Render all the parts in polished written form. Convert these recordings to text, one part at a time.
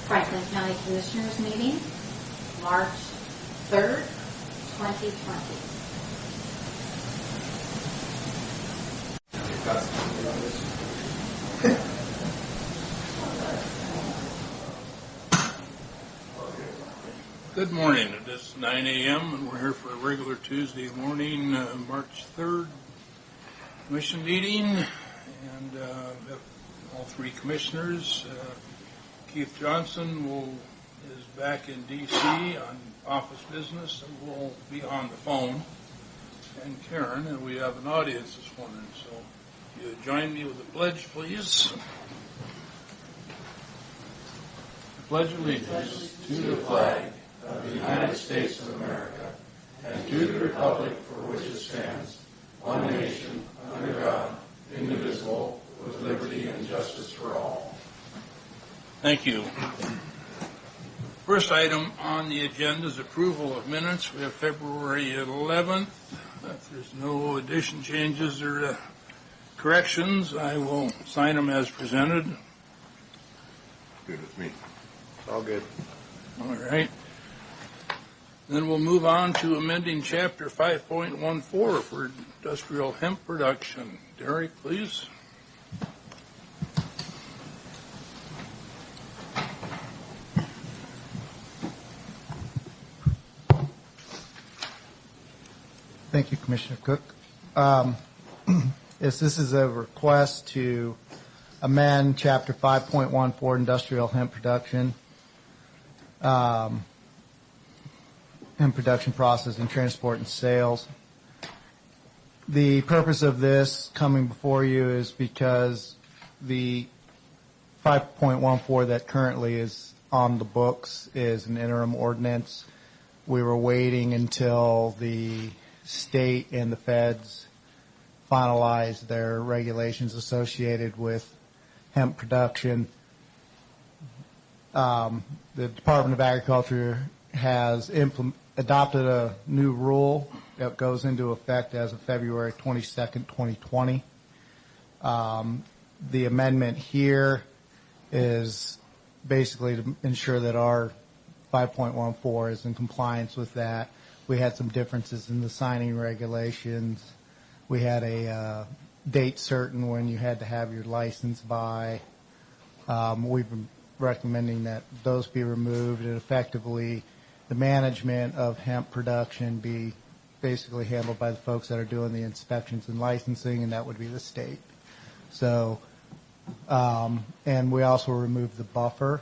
Franklin County Commissioners meeting, March 3rd, 2020. Good morning. It is 9 a.m. and we're here for a regular Tuesday morning, March 3rd commission meeting. And we have all three commissioners. Keith Johnson is back in D.C. on office business and will be on the phone. And Karen, and we have an audience this morning. So you join me with the pledge, please. Pledge allegiance to the flag of the United States of America and to the republic for which it stands, one nation, under God, indivisible, with liberty and justice for all. Thank you. First item on the agenda is approval of minutes. We have February 11th. If there's no addition, changes, or corrections, I will sign them as presented. Good with me. All good. All right. Then we'll move on to amending Chapter 5.14 for industrial hemp production. Derek, please. Thank you, Commissioner Cook. Yes, this is a request to amend Chapter 5.1 for industrial hemp production. Hemp production, processing, transport, and sales. The purpose of this coming before you is because the 5.14 that currently is on the books is an interim ordinance. We were waiting until the state and the feds finalize their regulations associated with hemp production. The Department of Agriculture has adopted a new rule that goes into effect as of February 22nd, 2020. The amendment here is basically to ensure that our 5.14 is in compliance with that. We had some differences in the signing regulations. We had a date certain when you had to have your license by. We've been recommending that those be removed and effectively the management of hemp production be basically handled by the folks that are doing the inspections and licensing, and that would be the state. So, and we also removed the buffer.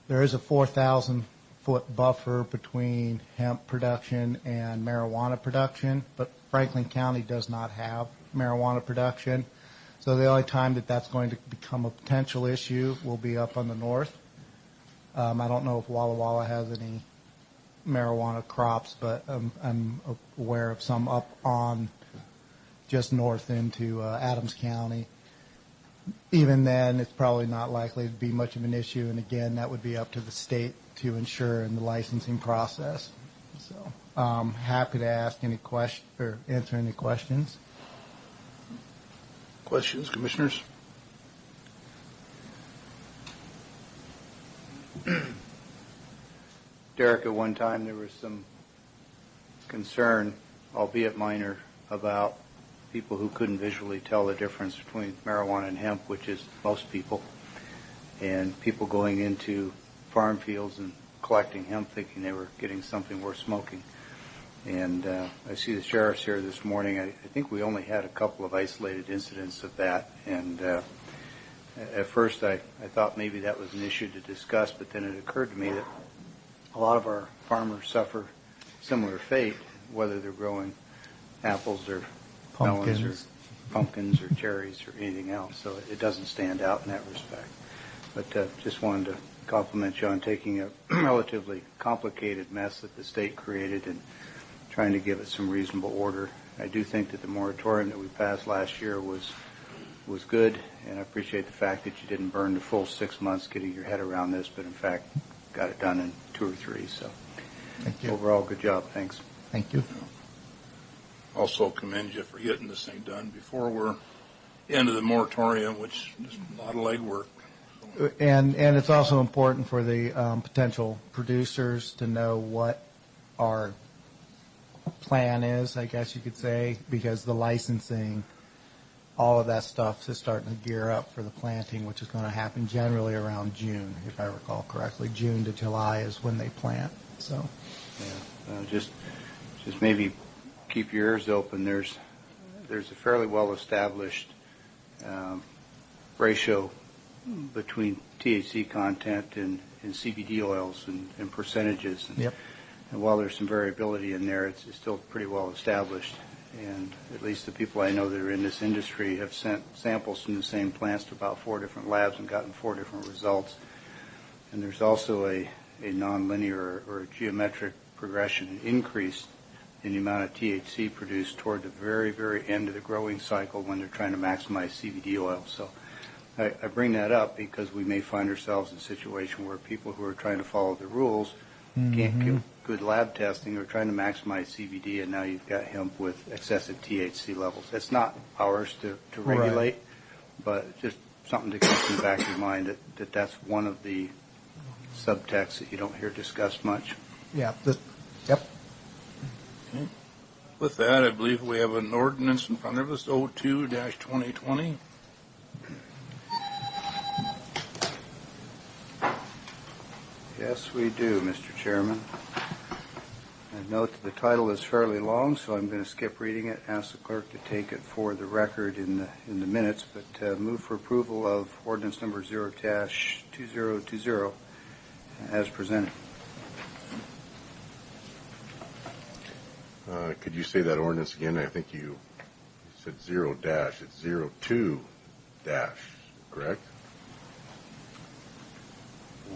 There is a 4,000-foot buffer between hemp production and marijuana production, but Franklin County does not have marijuana production. So the only time that that's going to become a potential issue will be up on the north. I don't know if Walla Walla has any marijuana crops, but I'm aware of some up on just north into Adams County. Even then, it's probably not likely to be much of an issue, and again, that would be up to the state to ensure in the licensing process. So, happy to ask any question or answer any questions. Questions, commissioners? Derek, at one time there was some concern, albeit minor, about people who couldn't visually tell the difference between marijuana and hemp, which is most people, and people going into farm fields and collecting hemp thinking they were getting something worth smoking. And I see the sheriff's here this morning. I think we only had a couple of isolated incidents of that, and at first I thought maybe that was an issue to discuss, but then it occurred to me that a lot of our farmers suffer similar fate, whether they're growing apples or melons or pumpkins or cherries or anything else. So it doesn't stand out in that respect. But just wanted to compliment you on taking a relatively complicated mess that the state created and trying to give it some reasonable order. I do think that the moratorium that we passed last year was good, and I appreciate the fact that you didn't burn the full 6 months getting your head around this, but in fact got it done in 2 or 3. So Thank you. Overall, good job. Thanks. Thank you. Also commend you for getting this thing done before we're into the moratorium, which is a lot of legwork. So And it's also important for the potential producers to know what our plan is, I guess you could say, because the licensing, all of that stuff is starting to gear up for the planting, which is going to happen generally around June, if I recall correctly. June to July is when they plant. So, just maybe keep your ears open. There's a fairly well-established ratio between THC content and CBD oils and percentages. And, yep. and while there's some variability in there, it's still pretty well established. And at least the people I know that are in this industry have sent samples from the same plants to about 4 different labs and gotten 4 different results. And there's also a nonlinear or a geometric progression, an increase in the amount of THC produced toward the very, very end of the growing cycle when they're trying to maximize CBD oil. So I bring that up because we may find ourselves in a situation where people who are trying to follow the rules can't get good lab testing or trying to maximize CBD, and now you've got hemp with excessive THC levels. It's not ours to regulate, Right. but just something to keep in the back of your mind that's one of the subtexts that you don't hear discussed much. Yeah. Okay. With that, I believe we have an ordinance in front of us, 02-2020. Yes, we do, Mr. Chairman. I note that the title is fairly long, so I'm going to skip reading it, ask the clerk to take it for the record in the minutes, but move for approval of ordinance number 0-2020 as presented. Could you say that ordinance again? I think you said 0 dash. It's 02 dash, correct?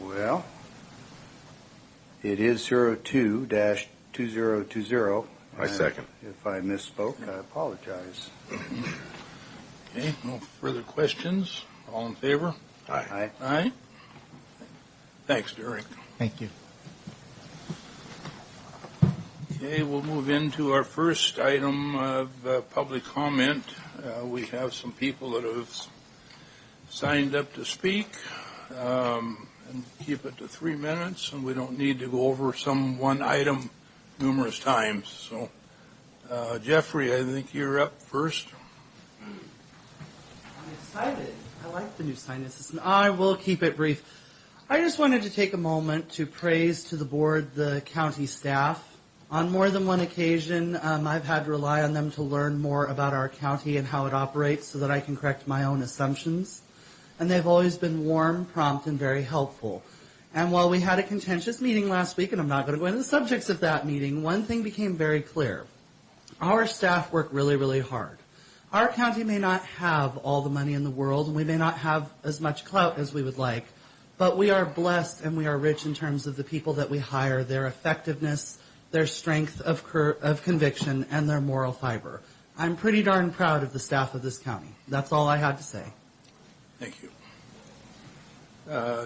Well, it is 02-2020. I second. If I misspoke, I apologize. Okay, no further questions. All in favor? Aye. Aye. Thanks, Derek. Thank you. Okay, we'll move into our first item of public comment. We have some people that have signed up to speak, and keep it to 3 minutes, and we don't need to go over some one item numerous times. So, Jeffrey, I think you're up first. I'm excited. I like the new sinus system. I will keep it brief. I just wanted to take a moment to praise to the board the county staff. On more than one occasion, I've had to rely on them to learn more about our county and how it operates so that I can correct my own assumptions. And they've always been warm, prompt, and very helpful. And while we had a contentious meeting last week, and I'm not going to go into the subjects of that meeting, one thing became very clear. Our staff work really, really hard. Our county may not have all the money in the world, and we may not have as much clout as we would like, but we are blessed and we are rich in terms of the people that we hire, their effectiveness, their strength of conviction, and their moral fiber. I'm pretty darn proud of the staff of this county. That's all I had to say. Thank you.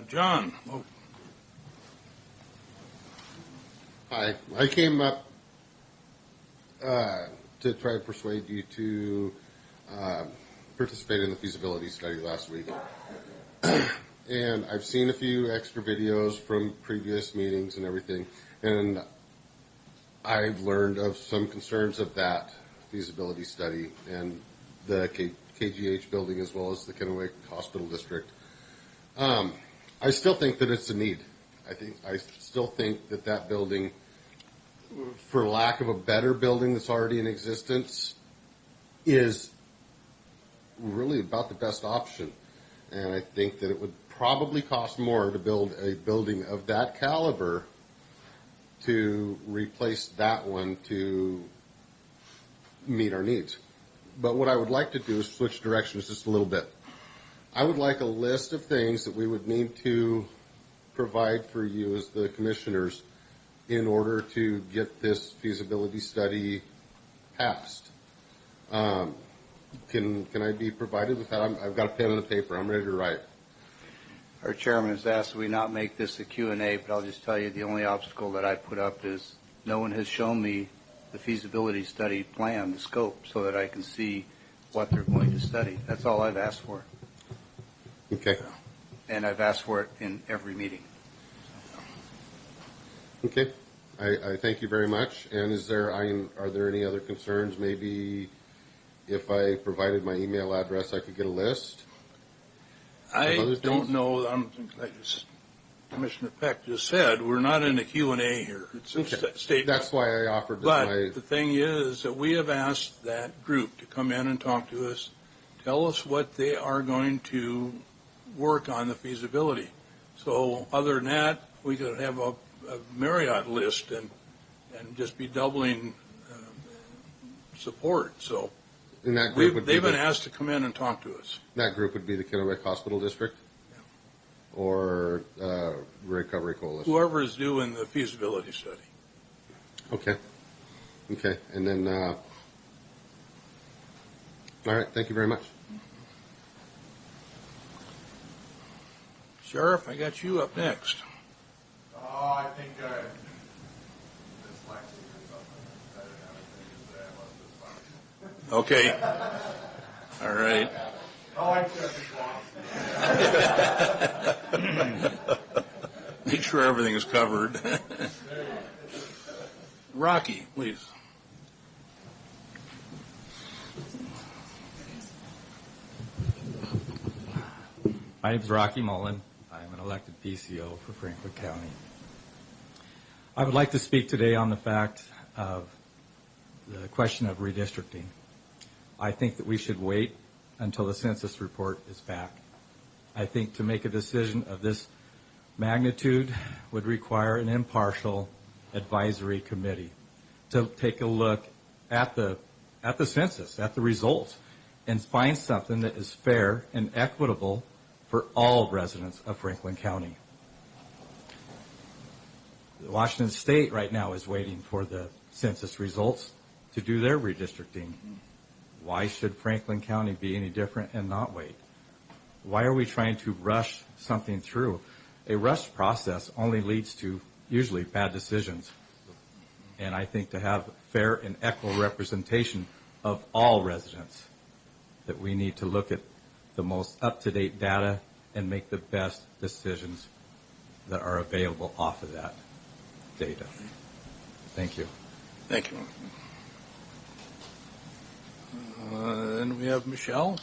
John. Oh. Hi. I came up to try to persuade you to participate in the feasibility study last week. And I've seen a few extra videos from previous meetings and everything, and I've learned of some concerns of that feasibility study and the KGH building as well as the Kennewick Hospital District. I still think that it's a need. I still think that building, for lack of a better building that's already in existence, is really about the best option. And I think that it would probably cost more to build a building of that caliber to replace that one to meet our needs. But what I would like to do is switch directions just a little bit. I would like a list of things that we would need to provide for you as the commissioners in order to get this feasibility study passed. Can I be provided with that? I've got a pen and a paper. I'm ready to write. Our chairman has asked we not make this a Q&A, but I'll just tell you the only obstacle that I put up is no one has shown me the feasibility study plan, the scope, so that I can see what they're going to study. That's all I've asked for. Okay. and I've asked for it in every meeting. Okay. I thank you very much. And are there any other concerns? Maybe if I provided my email address, I could get a list? I other don't things? know, like Commissioner Peck just said, we're not in a Q&A here. It's a Okay. statement. That's why I offered this. But the thing is that we have asked that group to come in and talk to us, tell us what they are going to work on the feasibility. So other than that, we could have a Marriott list and just be doubling support. So And that group they've been asked to come in and talk to us. That group would be the Kennewick Hospital District? Or Recovery Coalition? Whoever is doing the feasibility study. Okay. And then, all right, thank you very much. Sheriff, I got you up next. Oh, I think dyslexic or something. I didn't have anything to say. I must have Okay. All right. Oh, I just Make sure everything is covered. Rocky, please. My name is Rocky Mullen. I'm an elected PCO for Franklin County. I would like to speak today on the fact of the question of redistricting. I think that we should wait until the census report is back. I think to make a decision of this magnitude would require an impartial advisory committee to take a look at the census, at the results, and find something that is fair and equitable for all residents of Franklin County. Washington State right now is waiting for the census results to do their redistricting. Why should Franklin County be any different and not wait? Why are we trying to rush something through? A rushed process only leads to usually bad decisions. And I think to have fair and equal representation of all residents, that we need to look at the most up-to-date data and make the best decisions that are available off of that data. Thank you. Thank you. Then we have Michelle.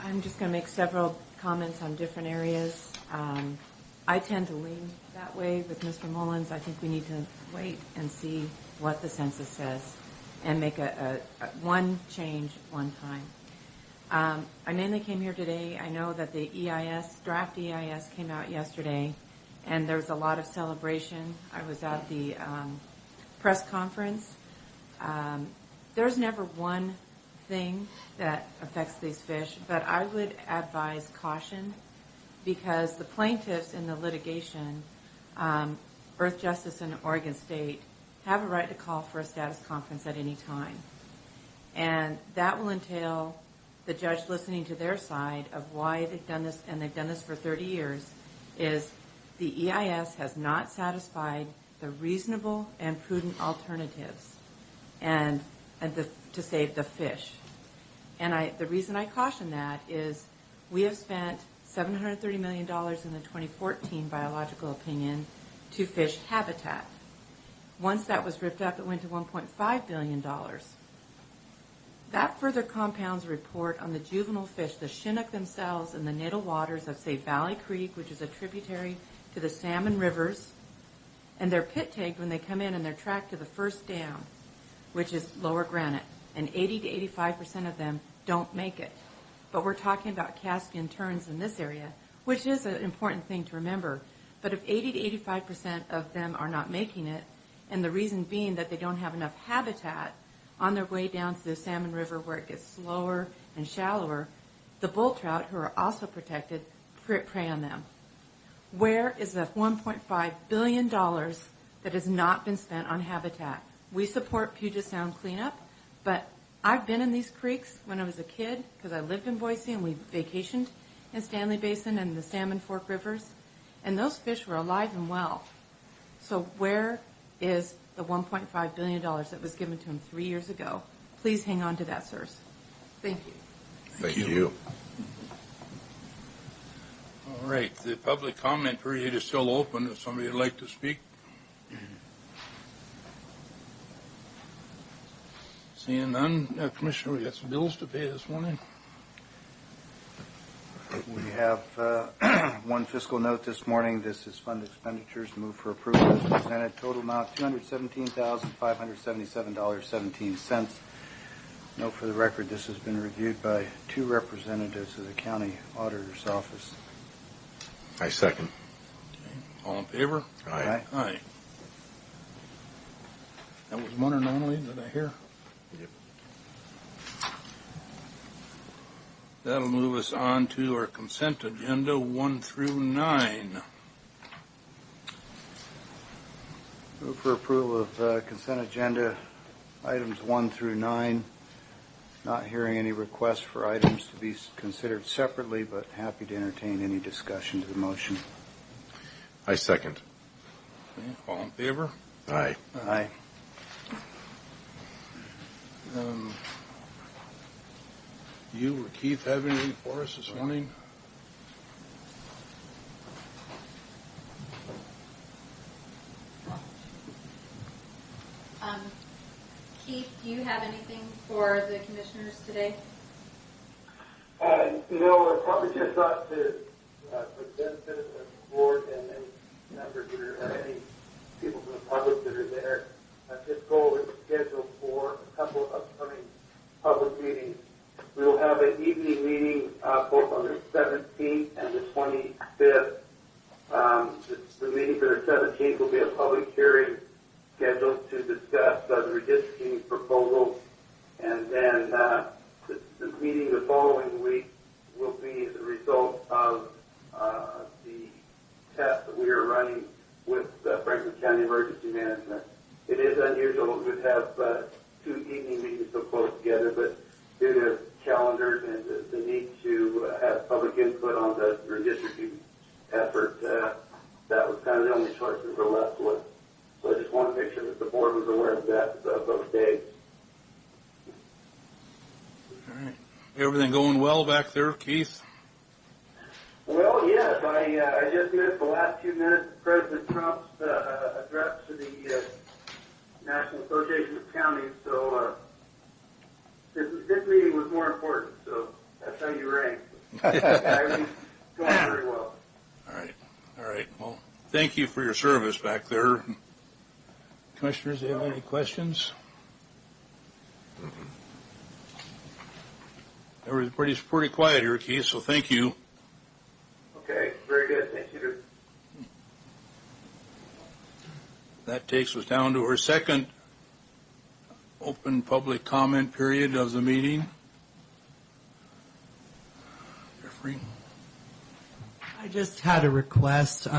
I'm just going to make several comments on different areas. I tend to lean that way with Mr. Mullins. I think we need to wait and see what the census says and make a one change one time. I mainly came here today. I know that the draft EIS came out yesterday, and there was a lot of celebration. I was at the press conference. There's never one thing that affects these fish, but I would advise caution because the plaintiffs in the litigation, Earth Justice and Oregon State, have a right to call for a status conference at any time. And that will entail the judge listening to their side of why they've done this, and they've done this for 30 years, is the EIS has not satisfied the reasonable and prudent alternatives to save the fish. And the reason I caution that is we have spent $730 million in the 2014 biological opinion to fish habitat. Once that was ripped up, it went to $1.5 billion. That further compounds a report on the juvenile fish, the Chinook themselves, in the natal waters of, say, Valley Creek, which is a tributary to the salmon rivers, and they're pit-tagged when they come in, and they're tracked to the first dam, which is Lower Granite, and 80 to 85% of them don't make it. But we're talking about Caspian terns in this area, which is an important thing to remember. But if 80 to 85% of them are not making it, and the reason being that they don't have enough habitat on their way down to the salmon river where it gets slower and shallower, the bull trout, who are also protected, prey on them. Where is the $1.5 billion that has not been spent on habitat? We support Puget Sound cleanup, but I've been in these creeks when I was a kid because I lived in Boise and we vacationed in Stanley Basin and the Salmon Fork rivers, and those fish were alive and well. So where is the $1.5 billion that was given to them 3 years ago? please hang on to that, sirs. Thank you. Thank you. All right, the public comment period is still open if somebody would like to speak. Seeing none, Commissioner, we got some bills to pay this morning. We have one fiscal note this morning. This is fund expenditures. Move for approval as presented. Total amount $217,577.17. Note for the record, this has been reviewed by 2 representatives of the county auditor's office. I second. Okay. All in favor? Aye. Aye. That was one and only, did I hear? Yep. That'll move us on to our consent agenda 1 through 9. Move for approval of consent agenda items 1 through 9. Not hearing any requests for items to be considered separately, but happy to entertain any discussion to the motion. I second. Okay. All in favor? Aye. Aye. You or Keith have anything for us this morning? Keith, do you have anything for the commissioners today? No, I probably just thought to, for the benefit of the board and any members that are, or any people from the public that are there, just go over the schedule for a couple of upcoming public meetings. We will have an evening meeting both on the 17th and the 25th. The meeting for the 17th will be a public hearing scheduled to discuss the redistricting proposal, and then the meeting the following week will be the result of the test that we are running with Franklin County Emergency Management. It is unusual we would have 2 evening meetings so close together, but due to calendars and the need to have public input on the redistricting effort, that was kind of the only choice we were left with. So I just want to make sure that the board was aware of that, those days. All right. Everything going well back there, Keith? Well, yes. I just missed the last 2 minutes of President Trump's address to the National Association of Counties, so this meeting was more important, so that's how you rank. Everything's going very well. All right. All right. Well, thank you for your service back there. Commissioners, do you have any questions? Everybody's pretty quiet here, Keith, so thank you. Okay, very good. Thank you. That takes us down to our second open public comment period of the meeting. Jeffrey? I just had a request.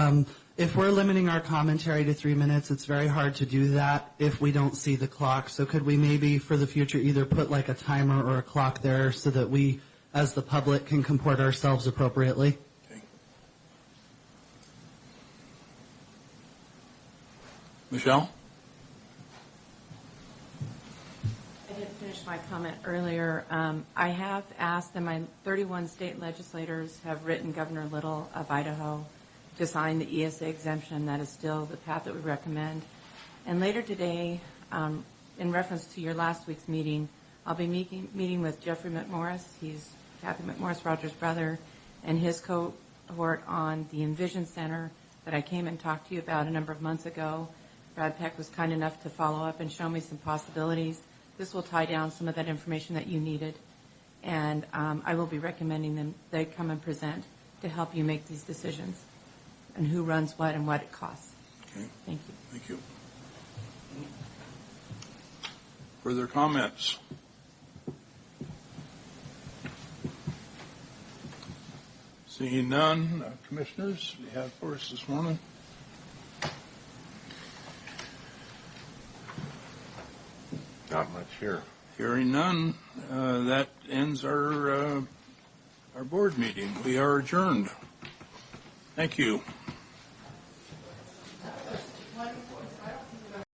If we're limiting our commentary to 3 minutes, it's very hard to do that if we don't see the clock. So could we maybe for the future either put like a timer or a clock there so that we, as the public, can comport ourselves appropriately? Okay. Michelle? I did finish my comment earlier. I have asked, and my 31 state legislators have written Governor Little of Idaho to sign the ESA exemption. That is still the path that we recommend. And later today, in reference to your last week's meeting, I'll be meeting with Jeffrey McMorris. He's Kathy McMorris Rogers' brother, and his cohort on the Envision Center that I came and talked to you about a number of months ago. Brad Peck was kind enough to follow up and show me some possibilities. This will tie down some of that information that you needed, and I will be recommending them they come and present to help you make these decisions and who runs what and what it costs. Okay. Thank you. Thank you. Further comments? Seeing none, commissioners, we have for us this morning. Not much here. Hearing none, that ends our board meeting. We are adjourned. Thank you.